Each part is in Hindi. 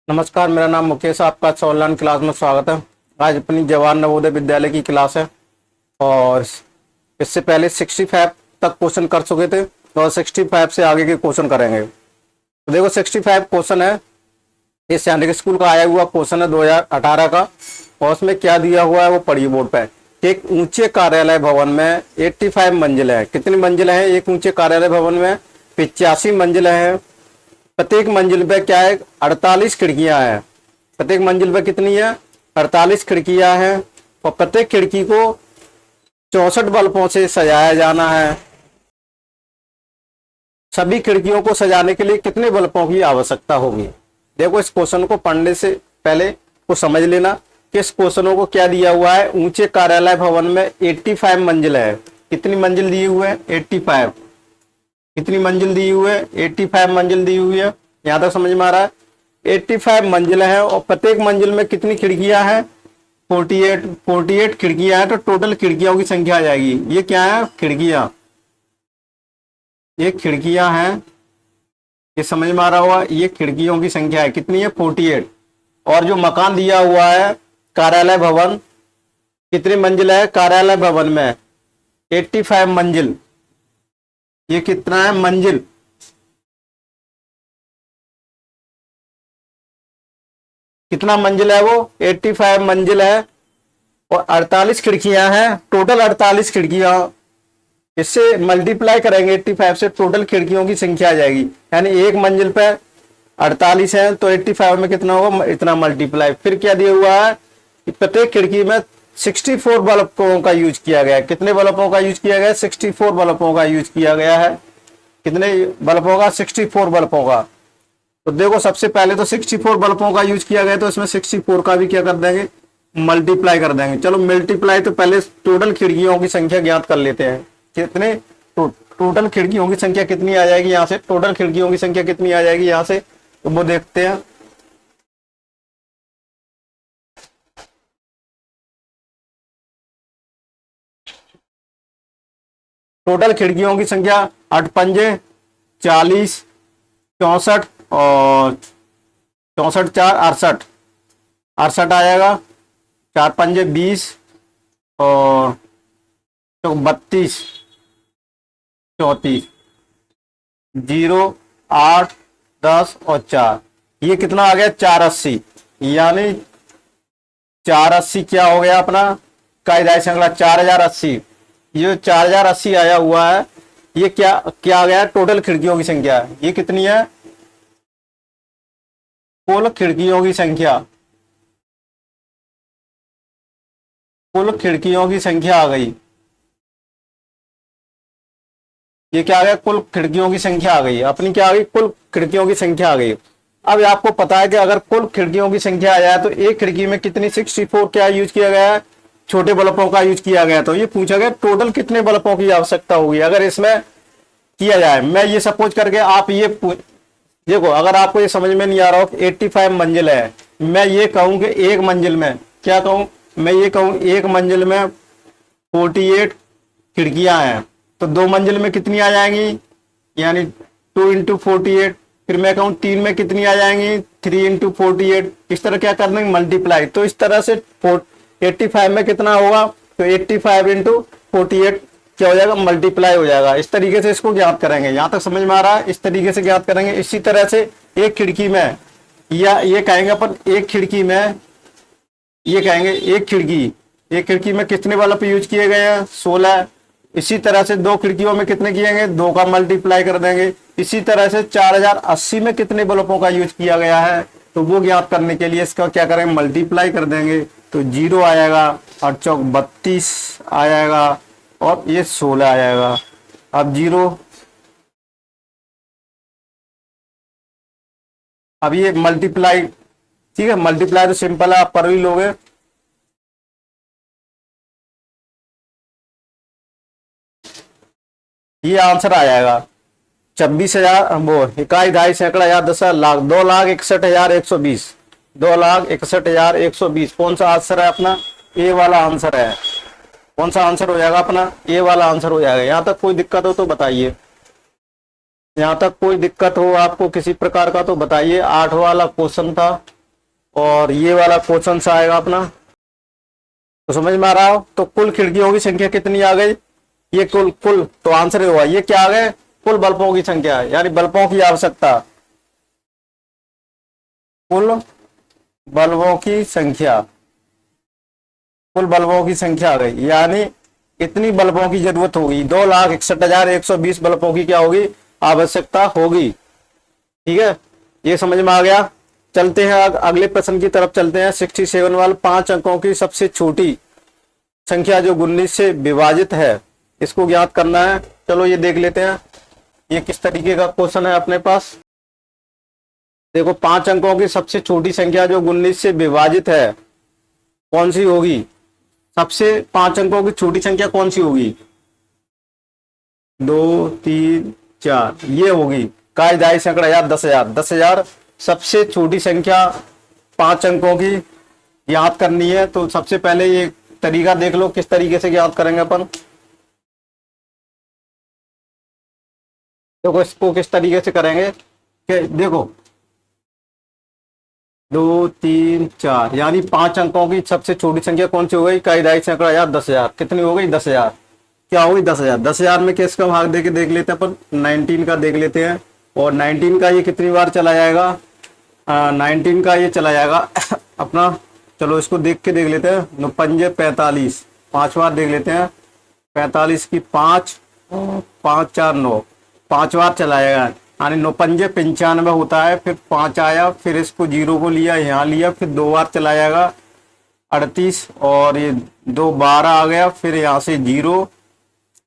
नमस्कार, मेरा नाम मुकेश, आपका ऑनलाइन क्लास में स्वागत है। आज अपनी जवाहर नवोदय विद्यालय की क्लास है और इससे पहले 65 तक क्वेश्चन कर चुके थे और 65 से आगे के क्वेश्चन करेंगे। तो देखो 65 क्वेश्चन है, ये सैनिक स्कूल का आया हुआ क्वेश्चन है 2018 का। और उसमें क्या दिया हुआ है वो पढ़िए बोर्ड पे। एक ऊंचे कार्यालय भवन में 85 मंजिल है। कितनी मंजिल है एक ऊंचे कार्यालय भवन में? 85 मंजिल है। प्रत्येक मंजिल पे क्या है? 48 खिड़कियां हैं। प्रत्येक मंजिल पे कितनी है? 48 खिड़कियां हैं और प्रत्येक खिड़की को 64 बल्बों से सजाया जाना है। सभी खिड़कियों को सजाने के लिए कितने बल्बों की आवश्यकता होगी? देखो, इस क्वेश्चन को पढ़ने से पहले कुछ समझ लेना कि इस क्वेश्चनों को क्या दिया हुआ है। ऊंचे कार्यालय भवन में 85 मंजिल है। कितनी मंजिल दी हुई है? 85। कितनी मंजिल दी हुई है? 85 मंजिल दी हुई है। यहां तक समझ में आ रहा है? 85 मंजिल है और प्रत्येक मंजिल में कितनी खिड़कियां हैं? 48 खिड़कियां हैं। तो टोटल खिड़कियों की संख्या आ जाएगी। ये क्या है? खिड़कियां। ये खिड़कियां हैं, ये समझ में आ रहा होगा। ये खिड़कियों की संख्या है, कितनी है? 48। और जो मकान दिया हुआ है कार्यालय भवन, कितनी मंजिल है कार्यालय भवन में? 85 मंजिल। ये कितना है? मंजिल। कितना मंजिल है वो? 85 मंजिल है और 48 खिड़कियां हैं। टोटल 48 खिड़कियां। इससे मल्टीप्लाई करेंगे 85 से, टोटल खिड़कियों की संख्या आ जाएगी। यानी एक मंजिल पे 48 है तो 85 में कितना होगा? इतना मल्टीप्लाई। फिर क्या दिया हुआ है कि प्रत्येक खिड़की में 64 बल्बों का यूज किया गया है। कितने बल्बों का यूज किया गया है? 64 बल्बों का यूज किया गया है। कितने बल्बों का? 64 बल्बों का। तो देखो, सबसे पहले तो 64 बल्बों का यूज किया गया तो इसमें 64 का भी क्या कर देंगे? मल्टीप्लाई कर देंगे। चलो मल्टीप्लाई, तो पहले टोटल खिड़कियों की संख्या ज्ञात कर लेते हैं। कितने टोटल खिड़कियों की संख्या कितनी आ जाएगी यहां से? टोटल खिड़कियों की संख्या कितनी आ जाएगी यहां से? तो वो देखते हैं। टोटल खिड़कियों की संख्या 8 पंजे 40, 64 और 64 4 68, 68 आएगा। 4 पंजे 20 और तो 32, 34, 0, 8, 10 और 4। ये कितना आ गया? 480। यानी 480 क्या हो गया अपना? कायदाई संख्या 4080। ये 4080 आया हुआ है। ये क्या क्या आ गया? टोटल खिड़कियों की संख्या। ये कितनी है? कुल खिड़कियों की संख्या। कुल खिड़कियों की संख्या आ गई। ये क्या आ गया? कुल खिड़कियों की संख्या आ गई। अपनी क्या आ गई? कुल खिड़कियों की संख्या आ गई। अब आपको पता है कि अगर कुल खिड़कियों की संख्या आ जाए तो एक खिड़की में कितनी 64 क्या यूज किया गया है? छोटे बल्बों का यूज किया गया। तो ये पूछा गया टोटल कितने बल्बों की आवश्यकता होगी अगर इसमें किया जाए। मैं ये सपोज करके आप ये देखो, अगर आपको ये समझ में नहीं आ रहा हो 85 मंजिल है, मैं ये कहूं कि एक मंजिल में क्या कहूं? मैं ये कहूं एक मंजिल में 48 खिड़कियां हैं तो दो मंजिल में कितनी आ जाएंगी? यानी 2 × 48। फिर मैं कहूं 3 में कितनी आ जाएंगी? 3 × 48। इस तरह क्या कर देंगे? मल्टीप्लाई। तो इस तरह से 85 में कितना होगा? तो 85 × 48 क्या हो जाएगा? मल्टीप्लाई हो जाएगा। इस तरीके से इसको ज्ञात करेंगे। यहां तक समझ में आ रहा है? इस तरीके से ज्ञात करेंगे। इसी तरह से एक खिड़की में, या ये कहेंगे अपन एक खिड़की में, ये कहेंगे एक खिड़की में कितने बल्ब यूज किए गए हैं? 16। इसी तरह से दो खिड़कियों में कितने किएंगे? 2 का मल्टीप्लाई कर देंगे। इसी तरह से 4080 में कितने बल्बों का यूज किया गया है? तो वो ज्ञात करने के लिए इसका क्या करेंगे? मल्टीप्लाई कर देंगे। तो 0 आएगा और चौक 32 आएगा और ये 16 आएगा। अब 0, अब ये मल्टीप्लाई, ठीक है। मल्टीप्लाई तो सिंपल है, आप कर ही लोगे। ये आंसर आ जाएगा 26,000, वो इकाई, ढाई, सैकड़ा, हजार, 10,000, लाख, 2,61,120। 2,61,120 कौन सा आंसर है अपना? ए वाला आंसर है। कौन सा आंसर हो जाएगा अपना? ए वाला आंसर हो जाएगा। यहां तक कोई दिक्कत हो तो बताइए। यहां तक कोई दिक्कत हो आपको किसी प्रकार का तो बताइए। 8 वाला क्वेश्चन था। और ये वाला क्वेश्चन आएगा अपना। तो समझ में आ रहा हो? तो कुल खिड़कियों की संख्या कितनी आ गई? ये कुल कुल तो आंसर हुआ ये क्या आ गए? कुल बल्बों की संख्या, यानी बल्बों की आवश्यकता, कुल बल्बों की संख्या, कुल बल्बों की संख्या आ गई, यानी इतनी बल्बों की जरूरत होगी, 2,61,120 बल्बों की क्या होगी? आवश्यकता होगी। ठीक है, ये समझ में आ गया। चलते हैं अगले प्रश्न की तरफ चलते हैं। 67 वाला 5 अंकों की सबसे छोटी संख्या जो 19 से विभाजित है, इसको ज्ञात करना है। चलो ये देख लेते हैं ये किस तरीके का क्वेश्चन है अपने पास। देखो 5 अंकों की सबसे छोटी संख्या जो 19 से विभाजित है कौन सी होगी? सबसे 5 अंकों की छोटी संख्या कौन सी होगी? 2, 3, 4 ये होगी। काय दाई सैकड़ा 10,000, 10,000 सबसे छोटी संख्या 5 अंकों की याद करनी है। तो सबसे पहले ये तरीका देख लो किस तरीके से याद करेंगे अपन। देखो इसको किस तरीके से करेंगे कि देखो 2, 3, 4 यानी 5 अंकों की सबसे छोटी संख्या कौन सी हो गई? काय दाई सैकड़ा 10,000 कितनी हो गई? 10,000 क्या होगी? 10,000। 10,000 में किसका भाग देके देख लेते हैं अपन? 19 का देख लेते हैं। और 19 का ये कितनी बार चला जाएगा? 19 का ये चला जाएगा अपना। चलो इसको देख के देख लेते हैं। 9 पंजे 45, 5 बार देख लेते हैं। 45 की 5, 5 4 9, 5 बार चला जाएगा, यानी 9 पंजे 95 होता है। फिर 5 आया, फिर इसको 0 को लिया, यहाँ लिया, फिर 2 बार चला जाएगा 38, और ये 2 12 आ गया, फिर यहाँ से 0।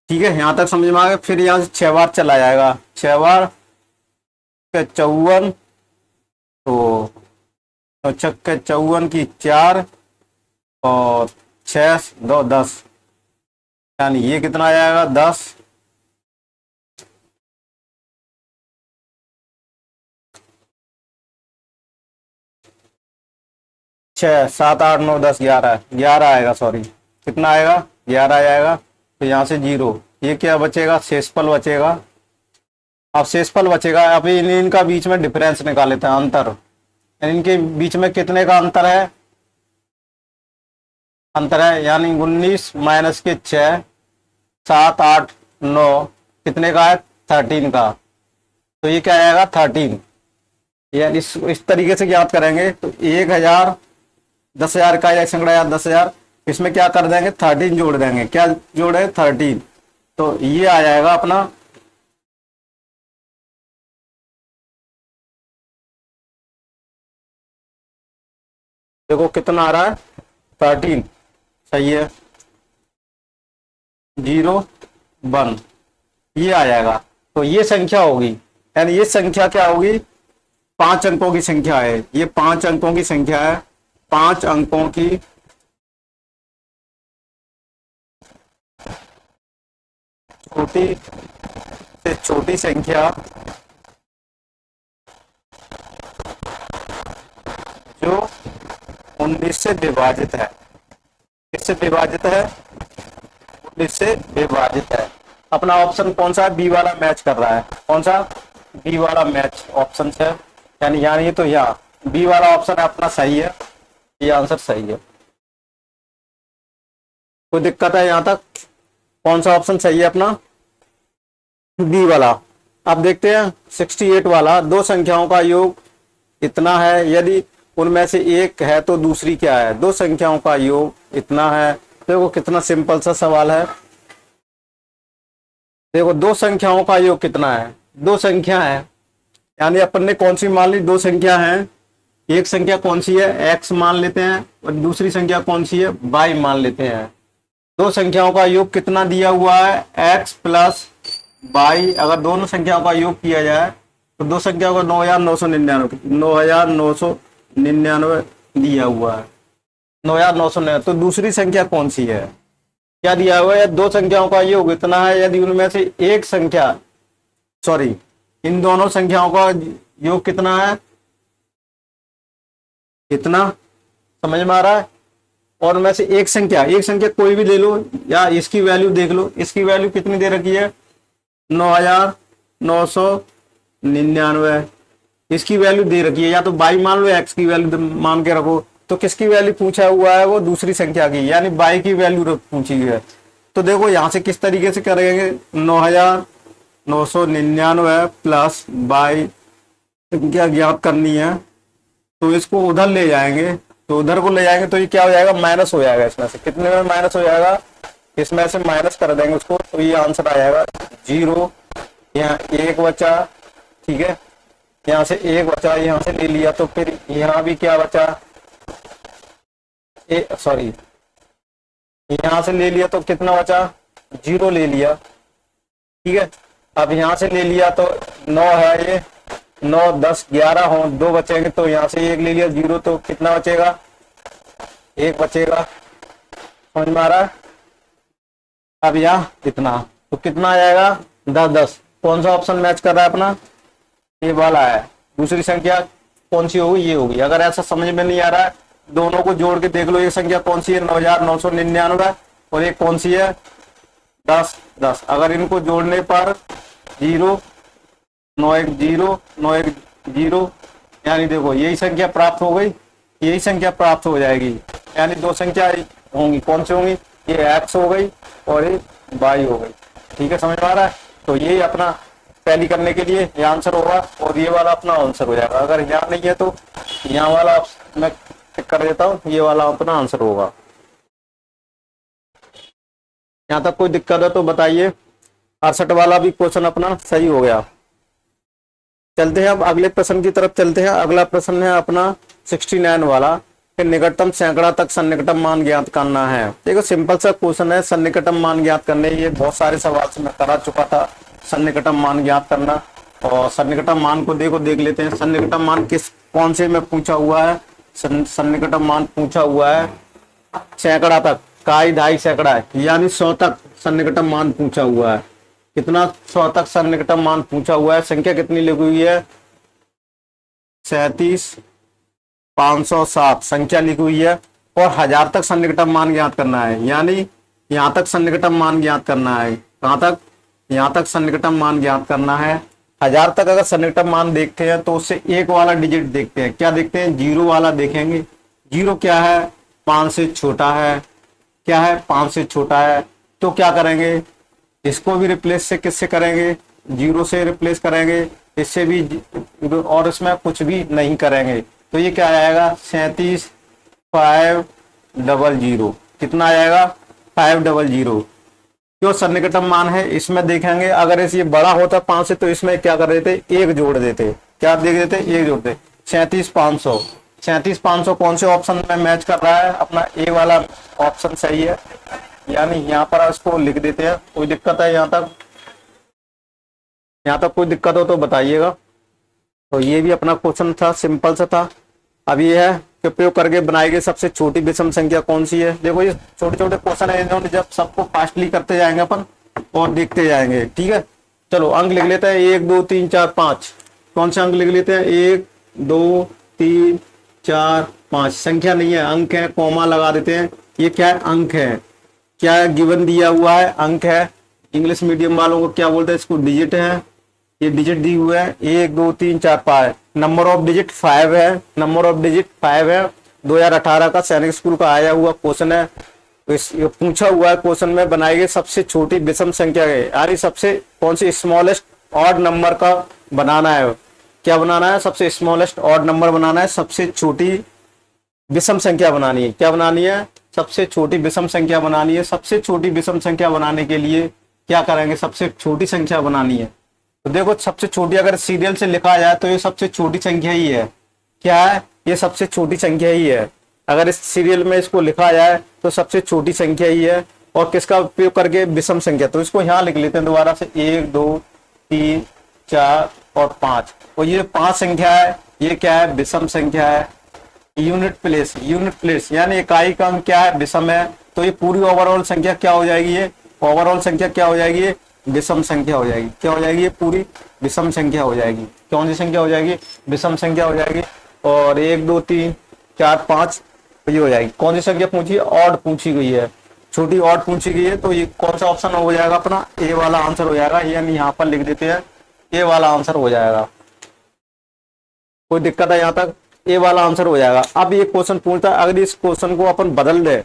ठीक है, यहाँ तक समझ में आ गया। फिर यहाँ से 6 बार चला जाएगा, 6 बार 54, तो छक्के 54 की 4 और 6 2 10, यानी ये कितना आ जाएगा? 10। 6 7 8 9 10 11, 11 आएगा, सॉरी कितना आएगा? 11 आ जाएगा। तो यहाँ से 0, ये क्या बचेगा? शेषफल बचेगा। अब शेषफल बचेगा, अभी इनका बीच में डिफरेंस निकाल लेते हैं, अंतर। इनके बीच में कितने का अंतर है? अंतर है यानी 19 माइनस के 6, 7 8 9 कितने का है? 13 का। तो ये क्या आएगा? 13। यानी इस तरीके से याद करेंगे। तो 1,000, 10,000 का या संगड़ा याद 10,000, इसमें क्या कर देंगे? 13 जोड़ देंगे। क्या जोड़े? 13। तो ये आ जाएगा अपना देखो कितना आ रहा है? 13। सही है, 0 1 ये आ जाएगा। तो ये संख्या होगी, यानी ये संख्या क्या होगी? 5 अंकों की संख्या है। ये 5 अंकों की संख्या है। 5 अंकों की छोटी से छोटी संख्या जो 19 से विभाजित है। किससे विभाजित है? 19 से विभाजित है। अपना ऑप्शन कौन सा है? बी वाला मैच कर रहा है। कौन सा? बी वाला मैच ऑप्शन है, यानी तो यहाँ बी वाला ऑप्शन है अपना सही है। ये आंसर सही है। कोई दिक्कत है यहाँ तक? कौन सा ऑप्शन सही है अपना? बी वाला। अब देखते हैं 68 वाला। दो संख्याओं का योग इतना है, यदि उनमें से एक है तो दूसरी क्या है? दो संख्याओं का योग इतना है। देखो कितना सिंपल सा सवाल है। देखो दो संख्याओं का योग कितना है? दो संख्या है, यानी अपन ने कौन सी मान ली? दो संख्या है। एक संख्या कौन सी है? x मान लेते हैं, और दूसरी संख्या कौन सी है? y मान लेते हैं। दो संख्याओं का योग कितना दिया हुआ है? x plus y। अगर दोनों संख्याओं का योग किया जाए तो दो संख्याओं का 9,999 9,999 दिया हुआ है। 9,999। तो दूसरी संख्या कौन सी है? क्या दिया हुआ है? दो संख्याओं का योग इतना है, यदि उनमें से एक संख्या, सॉरी, इन दोनों संख्याओं का योग कितना है? इतना। समझ में आ रहा है? और उनमें से एक संख्या कोई भी ले लो, या इसकी वैल्यू देख लो। इसकी वैल्यू कितनी दे रखी है? 9,999। इसकी वैल्यू दे रखी है, या तो बाई मान लो, एक्स की वैल्यू मान के रखो। तो किसकी वैल्यू पूछा हुआ है, वो दूसरी संख्या की, यानी बाई की वैल्यू पूछी गई है। तो देखो यहाँ से किस तरीके से करेंगे, 9999 प्लस बाई संख्या ज्ञात करनी है, तो इसको उधर ले जाएंगे, तो उधर को ले जाएंगे तो ये क्या हो जाएगा, माइनस हो जाएगा। इसमें से कितने में माइनस हो जाएगा, इसमें से माइनस कर देंगे उसको, तो ये आंसर आ जाएगा 0। यहाँ 1 बचा, ठीक है, यहाँ से 1 बचा, यहाँ से ले लिया, तो फिर यहाँ भी क्या बचा, सॉरी, यहाँ से ले लिया तो कितना बचा, 0 ले लिया, ठीक है। अब यहाँ से ले लिया तो 9 है, ये 9 10 11 हो, 2 बचेंगे, तो यहाँ से 1 ले लिया, 0, तो कितना बचेगा, 1 बचेगा। समझ में आ रहा है। अब यहाँ इतना, तो कितना आ जाएगा, 10 10। कौन सा ऑप्शन मैच कर रहा है अपना, ये वाला है। दूसरी संख्या कौन सी होगी, ये होगी। अगर ऐसा समझ में नहीं आ रहा है, दोनों को जोड़ के देख लो, ये संख्या कौन सी है, 9999, और एक कौन सी है, 10 10। अगर इनको जोड़ने पर 0 9 1 0 9 1 0, यानी देखो यही संख्या प्राप्त हो गई, यही संख्या प्राप्त हो जाएगी। यानी दो संख्या होंगी, कौन सी होंगी, ये x हो गई और ये y हो गई। ठीक है, समझ में आ रहा है। तो यही अपना पहली करने के लिए ये आंसर होगा, और ये वाला अपना आंसर हो जाएगा। अगर यहाँ नहीं है तो यहाँ वाला मैं टिक कर देता हूँ, ये वाला अपना आंसर होगा। यहाँ तक कोई दिक्कत है तो बताइए। 68 वाला भी क्वेश्चन अपना सही हो गया। चलते हैं अब अगले प्रश्न की तरफ चलते हैं। अगला प्रश्न है अपना 69 वाला, कि निकटतम सैकड़ा तक सन्निकटम मान ज्ञात करना है। देखो सिंपल सा क्वेश्चन है, सन्निकटम मान ज्ञात करने। ये बहुत सारे सवाल से मैं करा चुका था, सन्निकटम मान ज्ञात करना। और सन्निकटम मान को देख लेते हैं। सन्निकटम मान कौन से में पूछा हुआ है, सन्निकटम मान पूछा हुआ है सैकड़ा तक, काई ढाई सैकड़ा है, यानी 100 तक सन्निकटम मान पूछा हुआ है। कितना, 100 तक सन्निकटम मान पूछा हुआ है। संख्या कितनी लिखी हुई है, 37507 संख्या लिखी हुई है। और 1000 तक सन्निकटम मान ज्ञात करना है, यानी यहाँ तक सन्निकटम मान ज्ञात करना है। कहाँ तक, यहाँ तक सन्निकटम मान ज्ञात करना है। 1000 तक अगर सन्निकटम मान देखते हैं तो उससे एक वाला डिजिट देखते हैं। क्या देखते हैं, 0 वाला देखेंगे। 0 क्या है, 5 से छोटा है। क्या है, 5 से छोटा है। तो क्या करेंगे, इसको भी रिप्लेस से किससे करेंगे, 0 से रिप्लेस करेंगे, इससे भी, और इसमें कुछ भी नहीं करेंगे। तो ये क्या आएगा, 37500। कितना आएगा, 500। जो सन्निकटम मान है इसमें देखेंगे, अगर ये बड़ा होता 5 से तो इसमें क्या कर देते, 1 जोड़ देते। क्या देख देते, 1 जोड़ देते। 37500, 37500 कौन से ऑप्शन में मैच कर रहा है, अपना ए वाला ऑप्शन सही है। यानी यहाँ पर इसको लिख देते हैं। कोई दिक्कत है यहाँ तक, यहाँ तक कोई दिक्कत हो तो बताइएगा। तो ये भी अपना क्वेश्चन था, सिंपल सा था। अब ये है कि प्रयोग करके बनाई गई सबसे छोटी विषम संख्या कौन सी है। देखो ये छोटे छोटे क्वेश्चन है, इन्होंने जब सबको फास्टली करते जाएंगे अपन और देखते जाएंगे। ठीक है, चलो अंक लिख लेते हैं, 1 2 3 4 5। कौन से अंक लिख लेते हैं, 1 2 3 4 5। संख्या नहीं है, अंक है, कॉमा लगा देते हैं। ये क्या है, अंक है। क्या है, गिवन दिया हुआ है, अंक है। इंग्लिश मीडियम वालों को क्या बोलते हैं, इसको डिजिट है। ये डिजिट दी हुए है, 1 2 3 4 5। नंबर ऑफ डिजिट 5 है, नंबर ऑफ डिजिट 5 है। 2018 का सैनिक स्कूल का आया हुआ क्वेश्चन है। तो पूछा हुआ है क्वेश्चन में, बनाई गई सबसे छोटी विषम संख्या है, यानी सबसे कौन सी स्मॉलेस्ट ऑड नंबर का बनाना है। क्या बनाना है, सबसे स्मॉलेस्ट ऑड नंबर बनाना है, सबसे छोटी विषम संख्या बनानी है। क्या बनानी है, सबसे छोटी विषम संख्या बनानी है। सबसे छोटी विषम संख्या बनाने के लिए क्या करेंगे, सबसे छोटी संख्या बनानी है। तो देखो सबसे छोटी अगर सीरियल से लिखा जाए तो ये सबसे छोटी संख्या ही है। क्या है, ये सबसे छोटी संख्या ही है। अगर इस सीरियल में इसको लिखा जाए तो सबसे छोटी संख्या ही है। और किसका उपयोग करके, विषम संख्या। तो इसको यहाँ लिख लेते हैं दोबारा से, 1 2 3 4 और 5। और ये 5 संख्या है, ये क्या है, विषम संख्या है। यूनिट प्लेस, यूनिट प्लेस यानी इकाई का अंक क्या है, विषम है। तो ये पूरी ओवरऑल संख्या क्या हो जाएगी, ये ओवरऑल संख्या क्या हो जाएगी, ये विषम संख्या हो जाएगी। क्या हो जाएगी, ये पूरी विषम संख्या हो जाएगी। कौन सी संख्या हो जाएगी, विषम संख्या हो जाएगी। और 1 2 3 4 5 ये हो जाएगी। कौन सी संख्या पूछी, ऑड पूछी गई है, छोटी ऑड पूछी गई है। तो ये कौन सा ऑप्शन हो जाएगा, अपना ए वाला आंसर हो जाएगा। यानी यहाँ पर लिख देते हैं, ए वाला आंसर हो जाएगा। कोई दिक्कत है यहाँ तक? ए वाला आंसर हो जाएगा। अब ये क्वेश्चन पूछता है, अगर इस क्वेश्चन को अपन बदल दें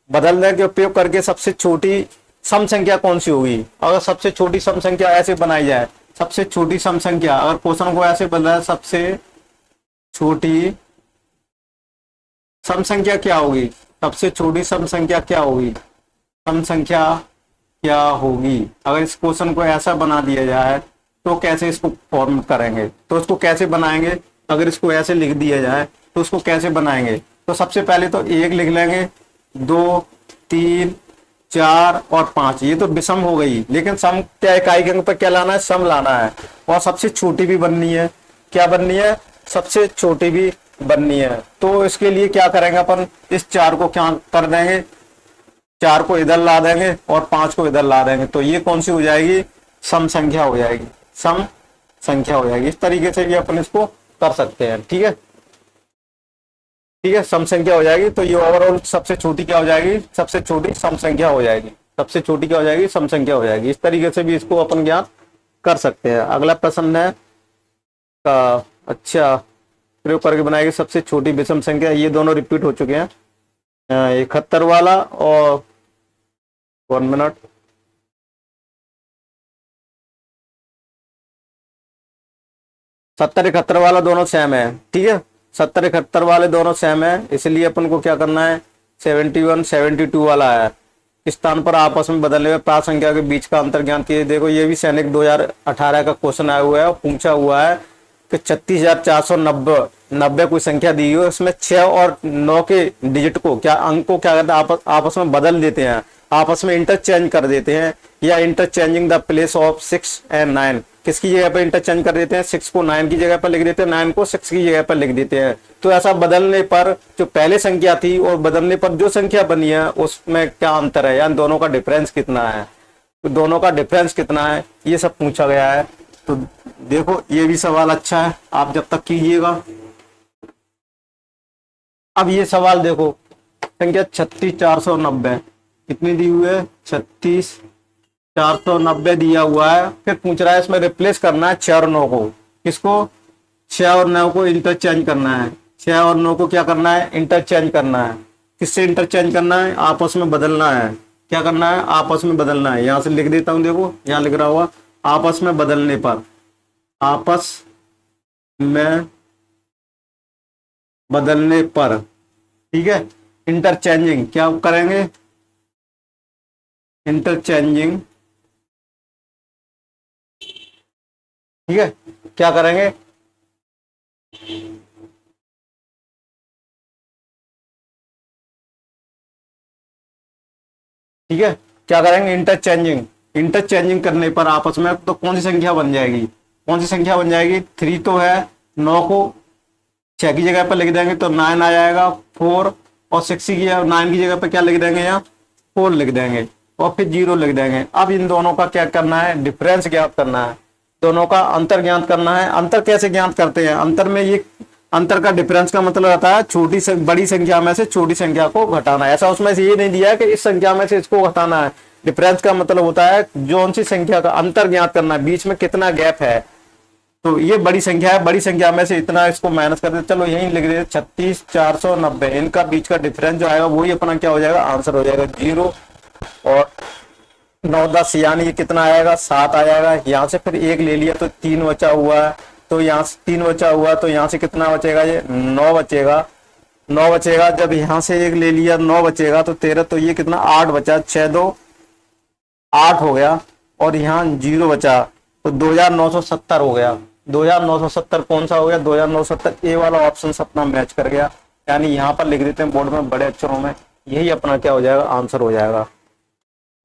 के उपयोग करके सबसे छोटी सम संख्या कौन सी होगी? अगर सबसे छोटी सम संख्या ऐसे बनाई जाए, सबसे छोटी सम संख्या, अगर क्वेश्चन को ऐसे बदला, सबसे छोटी सम संख्या क्या होगी? सबसे छोटी सम संख्या क्या होगी? सम संख्या क्या होगी? अगर इस क्वेश्चन को ऐसा बना दिया जाए तो कैसे इसको फॉर्म करेंगे? तो इसको कैसे बनाएंगे? अगर इसको ऐसे लिख दिया जाए तो उसको कैसे बनाएंगे? तो सबसे पहले तो 1 लिख लेंगे, 2, 3, 4 और 5। ये तो विषम हो गई, लेकिन सम क्या इकाई के अंक पर क्या लाना है? सम लाना है। और सबसे छोटी भी बननी है। क्या बननी है? सबसे छोटी भी बननी है। तो इसके लिए क्या करेंगे अपन? इस 4 को क्या कर देंगे? 4 को इधर ला देंगे और 5 को इधर ला देंगे। तो ये कौन सी हो जाएगी? सम संख्या हो जाएगी। सम संख्या हो जाएगी। इस तरीके से भी अपन इसको कर सकते हैं। ठीक है, ठीक है, सम संख्या हो जाएगी। तो ये ओवरऑल सबसे छोटी क्या हो जाएगी? सबसे छोटी सम संख्या हो जाएगी। सबसे छोटी क्या हो जाएगी? सम संख्या हो जाएगी। इस तरीके से भी इसको अपन ज्ञात कर सकते हैं। अगला प्रश्न है का, अच्छा, प्रयोग करके बनाएगी सबसे छोटी विषम संख्या। ये दोनों रिपीट हो चुके हैं, 71 वाला और 1 मिनट, 70 71 वाला दोनों सेम है। ठीक है, 70 71 वाले दोनों सेम है, इसलिए अपन को क्या करना है? 71 72 वाला है, इस स्थान पर आपस में बदलने में प्राप्त संख्या के बीच का अंतर ज्ञात कीजिए। देखो ये भी सैनिक 2018 का क्वेश्चन आया हुआ है और पूछा हुआ है कि 36,490 कोई संख्या दी हुई है, उसमें 6 और 9 के डिजिट को, क्या अंक को क्या करते हैं? आपस में बदल देते हैं, आपस में इंटरचेंज कर देते हैं, या interchanging the place of 6 and 9। किसकी जगह पर इंटरचेंज कर देते हैं? 6 को 9 की जगह पर लिख देते हैं, 9 को 6 की जगह पर लिख देते हैं। तो ऐसा बदलने पर जो पहले संख्या थी और बदलने पर जो संख्या बनी है उसमें क्या अंतर है, यानी दोनों का डिफरेंस कितना है? तो दोनों का डिफरेंस कितना है, ये सब पूछा गया है। तो देखो ये भी सवाल अच्छा है, आप जब तक कीजिएगा। अब ये सवाल देखो, संख्या 36,490 कितनी दी हुई है? 36,490 दिया हुआ है। फिर पूछ रहा है इसमें रिप्लेस करना है 6 और 9 को। किसको? 6 और 9 को इंटरचेंज करना है। 6 और 9 को क्या करना है? इंटरचेंज करना है। किससे इंटरचेंज करना है? आपस में बदलना है। क्या करना है? आपस में बदलना है। यहां से लिख देता हूं, देखो यहां लिख रहा हुआ, आपस में बदलने पर, आपस में बदलने पर, ठीक है, इंटरचेंजिंग क्या करेंगे? इंटरचेंजिंग, ठीक है, क्या करेंगे? ठीक है, क्या करेंगे? इंटरचेंजिंग। इंटरचेंजिंग करने पर आपस में तो कौन सी संख्या बन जाएगी? कौन सी संख्या बन जाएगी? 3 तो है, 9 को 6 की जगह पर लिख देंगे तो 9 आ जाएगा, 4 और 6 की 9 की जगह पर क्या लिख देंगे? यहाँ 4 लिख देंगे और फिर 0 लिख देंगे। अब इन दोनों का क्या करना है? डिफरेंस ज्ञात करना है, दोनों का अंतर ज्ञात करना है। अंतर कैसे ज्ञात करते हैं? अंतर में ये अंतर का डिफरेंस का मतलब रहता है छोटी से बड़ी संख्या में से छोटी संख्या को घटाना। ऐसा उसमें से ये नहीं दिया है कि इस संख्या में से इसको घटाना है। डिफरेंस का मतलब होता है जो सी संख्या का अंतर ज्ञात करना है, बीच में कितना गैप है। तो ये बड़ी संख्या है, बड़ी संख्या में से इतना इसको माइनस कर देते, चलो यही लिख देते 36,490, इनका बीच का डिफरेंस जो आएगा वही अपना क्या हो जाएगा? आंसर हो जाएगा। 0 और 9 10 यानी ये कितना आएगा? 7 आ जाएगा। यहाँ से फिर 1 ले लिया तो 3 बचा हुआ है, तो यहाँ से 3 बचा हुआ, तो यहाँ से कितना बचेगा? ये 9 बचेगा। 9 बचेगा। जब यहाँ से 1 ले लिया 9 बचेगा तो 13, तो ये कितना? 8 बचा। 6 2 8 हो गया और यहाँ 0 बचा, तो 2970 हो गया। 2970 कौन सा हो गया? 2970 ए वाला ऑप्शन अपना मैच कर गया। यानी यहाँ पर लिख देते हैं बोर्ड में बड़े अक्षरों में, यही अपना क्या हो जाएगा? आंसर हो जाएगा।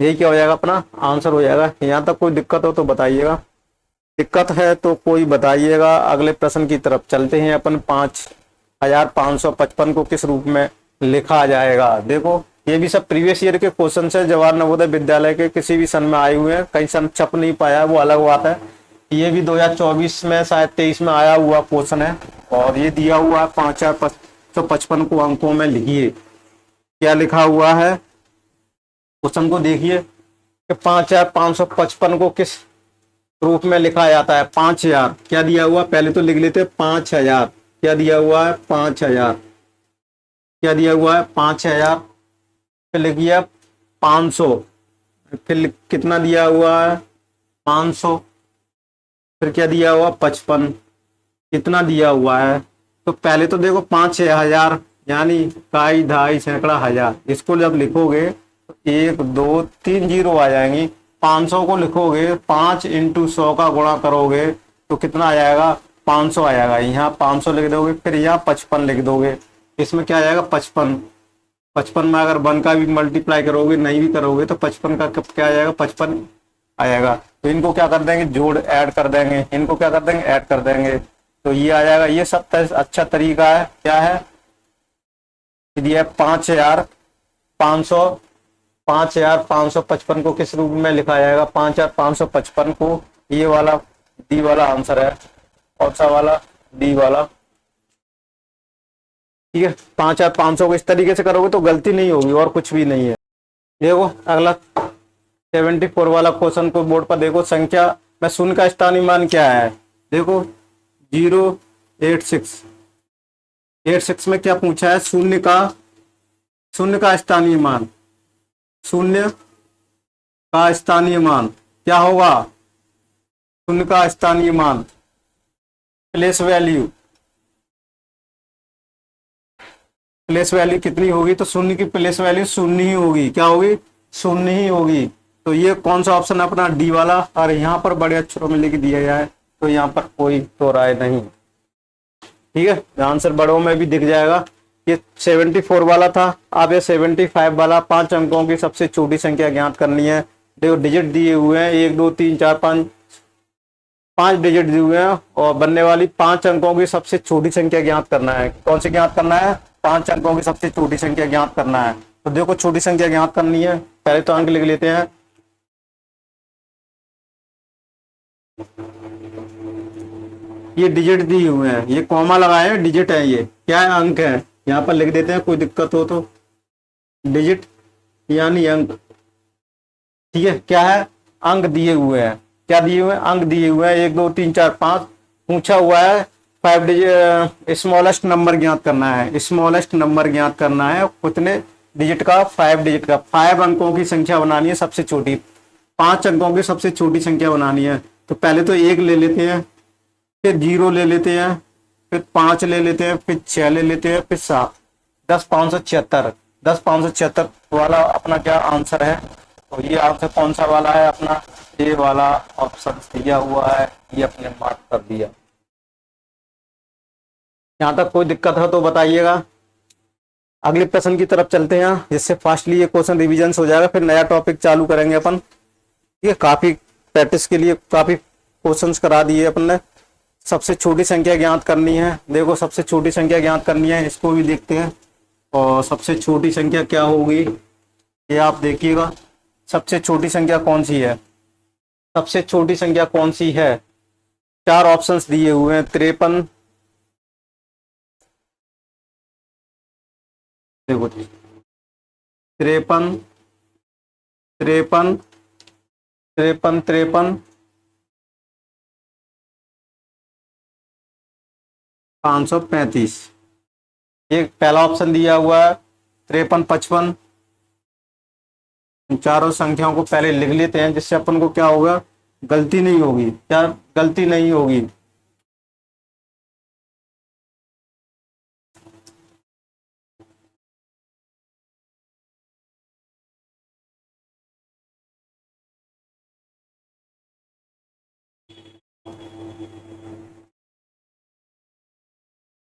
यही क्या हो जाएगा? अपना आंसर हो जाएगा। यहाँ तक कोई दिक्कत हो तो बताइएगा, दिक्कत है तो कोई बताइएगा। अगले प्रश्न की तरफ चलते हैं अपन। 5,555 को किस रूप में लिखा जाएगा? देखो ये भी सब प्रीवियस ईयर के क्वेश्चन है, जवाहर नवोदय विद्यालय के, किसी भी सन में आए हुए हैं। कई सन छप नहीं पाया, वो अलग बात है। ये भी 2024 में शायद 23 में आया हुआ क्वेश्चन है और ये दिया हुआ है 5,555 को अंकों में लिखिए। क्या लिखा हुआ है? क्वेश्चन को देखिए कि 5,555 को किस रूप में लिखा जाता है? 5,000 क्या दिया हुआ? पहले तो लिख लेते 5,000, क्या दिया हुआ है 5,000, क्या दिया हुआ है 5,000, फिर लिखिए 500, फिर कितना दिया हुआ है 500, फिर क्या दिया हुआ 55, कितना दिया हुआ है। तो पहले तो देखो 5,000 यानी काई ढाई सैकड़ा हजार, इसको जब लिखोगे तो 1 2 3 जीरो आ जाएंगी। 500 को लिखोगे 5 इंटू 100 का गुणा करोगे तो कितना आ जाएगा 500 आ जाएगा। यहाँ 500 लिख दोगे, फिर यहाँ 55 लिख दोगे, इसमें क्या आ जाएगा 55। 55 में अगर 1 का भी मल्टीप्लाई करोगे नहीं भी करोगे तो 55 का क्या आ जाएगा 55 आएगा। तो इनको क्या कर देंगे जोड़ ऐड कर देंगे, इनको क्या कर देंगे ऐड कर देंगे, तो ये आ जाएगा। ये सब अच्छा तरीका है, क्या है ये 5,500, 5,555 को किस रूप में लिखा जाएगा 5,555 को, ये वाला डी वाला आंसर है। कौन सा वाला डी वाला, ठीक है। 5,500 को इस तरीके से करोगे तो गलती नहीं होगी और कुछ भी नहीं है। देखो अगला 74 वाला क्वेश्चन को बोर्ड पर देखो, संख्या में शून्य का स्थानीय मान क्या है। देखो 086, 86 में क्या पूछा है शून्य का स्थानीय मान, शून्य का स्थानीय मान क्या होगा, शून्य का स्थानीय मान प्लेस वैल्यू, प्लेस वैल्यू कितनी होगी, तो शून्य की प्लेस वैल्यू शून्य ही होगी, क्या होगी शून्य ही होगी। तो ये कौन सा ऑप्शन है अपना डी वाला, और यहाँ पर बड़े अक्षरों में लिख दिया जाए तो यहाँ पर कोई तो राय नहीं, ठीक है। आंसर बड़ों में भी दिख जाएगा। ये 74 वाला था। अब ये 75 वाला 5 अंकों की सबसे छोटी संख्या ज्ञात करनी है। देखो डिजिट दिए हुए हैं 1 2 3 4 5, 5 डिजिट दिए हुए हैं और बनने वाली 5 अंकों की सबसे छोटी संख्या ज्ञात करना है। कौन सी ज्ञात करना है 5 अंकों की सबसे छोटी संख्या ज्ञात करना है। तो देखो छोटी संख्या ज्ञात करनी है, पहले तो अंक लिख लेते हैं। ये डिजिट दिए हुए हैं, ये कॉमा लगाए हैं, डिजिट है, ये क्या है अंक है, यहाँ पर लिख देते हैं, कोई दिक्कत हो तो। डिजिट यानी अंक, ठीक है। क्या है अंक दिए हुए हैं, क्या दिए हुए हैं अंक दिए हुए हैं 1 2 3 4 5, पूछा हुआ है 5 डिजिट स्मॉलेस्ट नंबर ज्ञात करना है, स्मॉलेस्ट नंबर ज्ञात करना है कितने डिजिट का 5 डिजिट का, 5 अंकों की संख्या बनानी है सबसे छोटी, 5 अंकों की सबसे छोटी संख्या बनानी है। तो पहले तो 1 ले लेते हैं, फिर 0 ले लेते हैं, फिर 5 ले लेते हैं, फिर 6 ले लेते हैं, फिर 7, 10,576, 10,576 वाला अपना क्या आंसर है। तो ये आंसर कौन सा वाला है अपना, ये वाला ऑप्शन दिया हुआ है, ये अपने मार्क कर दिया। यहाँ तक कोई दिक्कत है तो बताइएगा। अगले प्रश्न की तरफ चलते हैं, जिससे फास्टली ये क्वेश्चन रिविजन हो जाएगा, फिर नया टॉपिक चालू करेंगे अपन। ये काफी प्रैक्टिस के लिए काफी क्वेश्चंस करा दिए अपन ने। सबसे छोटी संख्या ज्ञात करनी है, देखो सबसे छोटी संख्या ज्ञात करनी है, इसको भी देखते हैं। और सबसे छोटी संख्या क्या होगी ये आप देखिएगा, सबसे छोटी संख्या कौन सी है, सबसे छोटी संख्या कौन सी है। 4 ऑप्शंस दिए हुए हैं, 53, देखो 53, 53, 53, 53, 535, एक पहला ऑप्शन दिया हुआ है 53, 55। चारों संख्याओं को पहले लिख लेते हैं, जिससे अपन को क्या होगा गलती नहीं होगी, क्या गलती नहीं होगी।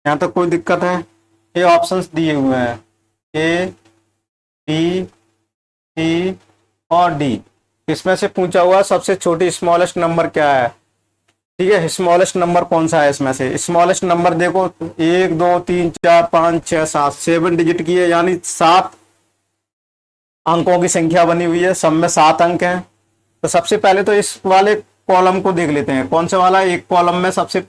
यहाँ तक कोई दिक्कत है। ये ऑप्शंस दिए हुए हैं ए बी सी और डी, इसमें से पूछा हुआ सबसे छोटी स्मॉलेस्ट नंबर क्या है, ठीक है। स्मॉलेस्ट नंबर कौन सा है इसमें से, स्मॉलेस्ट नंबर देखो 1 2 3 4 5 6 7, 7 डिजिट की है, यानी 7 अंकों की संख्या बनी हुई है, सब में 7 अंक हैं। तो सबसे पहले तो इस वाले कॉलम को देख लेते हैं, कौन सा वाला, एक कॉलम में सबसे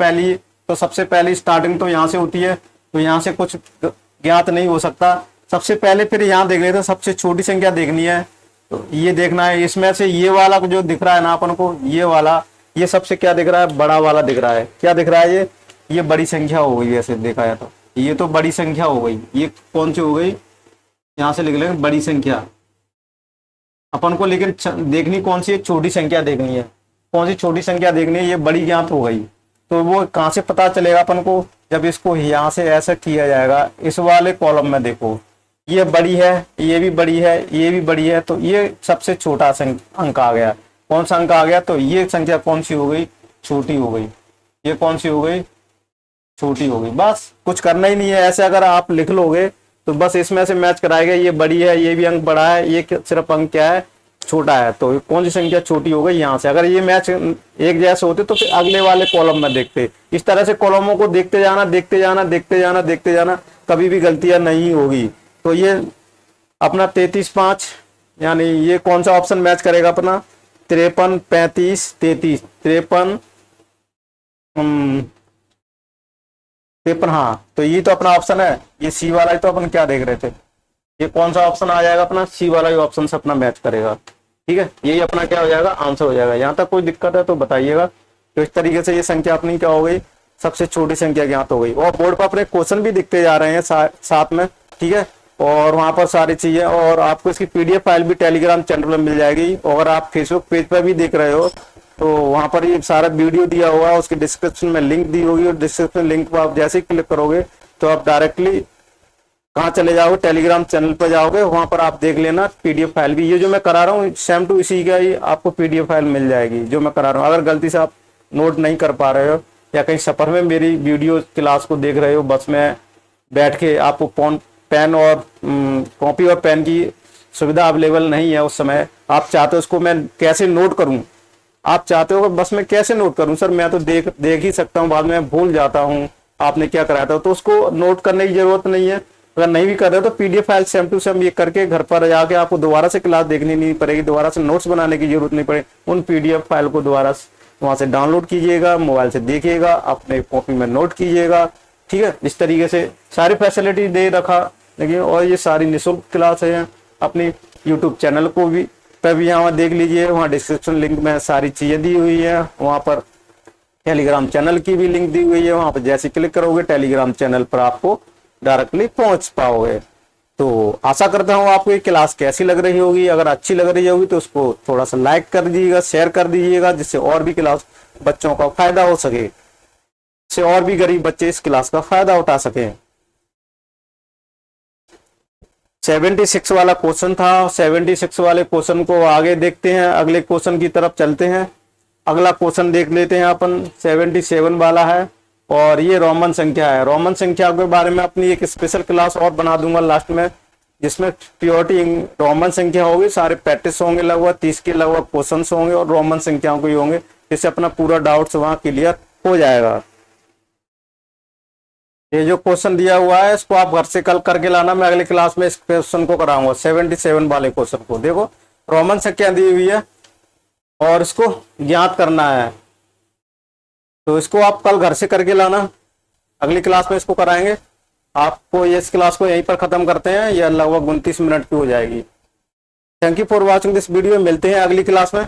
पहली स्टार्टिंग तो यहाँ से होती है, तो यहाँ से कुछ ज्ञात नहीं हो सकता। सबसे पहले फिर यहाँ देख लेते हैं, सबसे छोटी संख्या देखनी है, तो ये देखना है। इसमें से ये वाला जो दिख रहा है ना अपन को, ये वाला, ये सबसे क्या दिख रहा है बड़ा वाला दिख रहा है, क्या दिख रहा है ये बड़ी संख्या हो गई, वैसे देखा जाए तो ये तो बड़ी संख्या हो गई। ये कौन सी हो गई, यहाँ से लिख लेंगे बड़ी संख्या। अपन को लेकिन देखनी कौन सी है, छोटी संख्या देखनी है। कौन सी छोटी संख्या देखनी है, ये बड़ी ज्ञात हो गई। तो वो कहाँ से पता चलेगा अपन को, जब इसको यहाँ से ऐसा किया जाएगा, इस वाले कॉलम में देखो ये बड़ी है, ये भी बड़ी है, ये भी बड़ी है, तो ये सबसे छोटा अंक आ गया। कौन सा अंक आ गया, तो ये संख्या कौन सी हो गई, छोटी हो गई। ये कौन सी हो गई, छोटी हो गई। बस कुछ करना ही नहीं है, ऐसे अगर आप लिख लोगे तो बस इसमें से मैच कराएगा, ये बड़ी है, ये भी अंक बड़ा है, ये सिर्फ अंक क्या है, छोटा है। तो कौन सी संख्या छोटी हो गई, यहाँ से। अगर ये मैच एक जैसे होते तो फिर अगले वाले कॉलम में देखते। इस तरह से कॉलमों को देखते जाना, देखते जाना, देखते जाना, देखते जाना, कभी भी गलतियां नहीं होगी। तो ये अपना 33-5, यानी ये कौन सा ऑप्शन मैच करेगा अपना, 53, 35, 33, 53, 53। हाँ, तो ये तो अपना ऑप्शन है, ये सी वाला ही तो अपन क्या देख रहे थे। ये कौन सा ऑप्शन आ जाएगा अपना, सी वाला ही ऑप्शन से अपना मैच करेगा। ठीक है, यही अपना क्या हो जाएगा, आंसर हो जाएगा। यहाँ तक कोई दिक्कत है तो बताइएगा। तो इस तरीके से ये संख्या अपनी क्या हो गई, सबसे छोटी संख्या ज्ञात हो गई। और बोर्ड पर अपने क्वेश्चन भी दिखते जा रहे हैं साथ में। ठीक है, और वहां पर सारी चीजें, और आपको इसकी पीडीएफ फाइल भी टेलीग्राम चैनल में मिल जाएगी। और आप फेसबुक पेज पर भी देख रहे हो तो वहां पर ये सारा वीडियो दिया हुआ है, उसके डिस्क्रिप्शन में लिंक दी होगी, और डिस्क्रिप्शन लिंक पर आप जैसे ही क्लिक करोगे तो आप डायरेक्टली कहाँ चले जाओगे, टेलीग्राम चैनल पर जाओगे, वहां पर आप देख लेना पीडीएफ फाइल भी। ये जो मैं करा रहा हूँ सेम टू इसी का ही आपको पीडीएफ फाइल मिल जाएगी जो मैं करा रहा हूँ। अगर गलती से आप नोट नहीं कर पा रहे हो या कहीं सफर में मेरी वीडियो क्लास को देख रहे हो, बस में बैठ के आपको पेन और कॉपी और पेन की सुविधा अवेलेबल नहीं है उस समय, आप चाहते हो उसको मैं कैसे नोट करूं, आप चाहते हो बस मैं कैसे नोट करूं, सर मैं तो देख ही सकता हूं, बाद में भूल जाता हूं आपने क्या कराया था, तो उसको नोट करने की जरूरत नहीं है। अगर नहीं भी कर रहे हो तो PDF file same to same ये करके घर पर जाके आपको दोबारा से क्लास देखनी नहीं पड़ेगी, दोबारा से नोट्स बनाने की जरूरत नहीं पड़ेगी। उन पीडीएफ फाइल को दोबारा वहां से डाउनलोड कीजिएगा, मोबाइल से देखिएगा, अपने कॉपी में नोट कीजिएगा। ठीक है, इस तरीके से सारी फैसिलिटी दे रखा देखिए। और ये सारी निःशुल्क क्लास है अपनी यूट्यूब चैनल को भी पर भी यहाँ देख लीजिए, वहाँ डिस्क्रिप्शन लिंक में सारी चीजें दी हुई है। वहां पर टेलीग्राम चैनल की भी लिंक दी हुई है, वहां पर जैसे क्लिक करोगे टेलीग्राम चैनल पर आपको डायरेक्टली पहुंच पाओगे। तो आशा करता हूँ आपको ये क्लास कैसी लग रही होगी। अगर अच्छी लग रही होगी तो उसको थोड़ा सा लाइक कर दीजिएगा, शेयर कर दीजिएगा, जिससे और भी क्लास बच्चों का फायदा हो सके, जिससे और भी गरीब बच्चे इस क्लास का फायदा उठा सके। 76 वाला क्वेश्चन था, 76 वाले क्वेश्चन को आगे देखते हैं, अगले क्वेश्चन की तरफ चलते हैं। अगला क्वेश्चन देख लेते हैं अपन, 77 वाला है और ये रोमन संख्या है। रोमन संख्या के बारे में अपनी एक स्पेशल क्लास और बना दूंगा लास्ट में, जिसमें प्योरिटी रोमन संख्या होगी, सारे प्रैक्टिस होंगे, लगभग 30 के लगभग क्वेश्चन होंगे और रोमन संख्याओं के ही होंगे, जिससे अपना पूरा डाउट्स वहां क्लियर हो जाएगा। ये जो क्वेश्चन दिया हुआ है इसको आप घर से कल करके लाना, मैं अगले क्लास में इस क्वेश्चन को कराऊंगा। 77 वाले क्वेश्चन को देखो, रोमन संख्या दी हुई है और इसको ज्ञात करना है, तो इसको आप कल घर से करके लाना, अगली क्लास में इसको कराएंगे आपको। ये इस क्लास को यहीं पर खत्म करते हैं, यह लगभग 29 मिनट की हो जाएगी। Thank you for watching this video, मिलते हैं अगली क्लास में।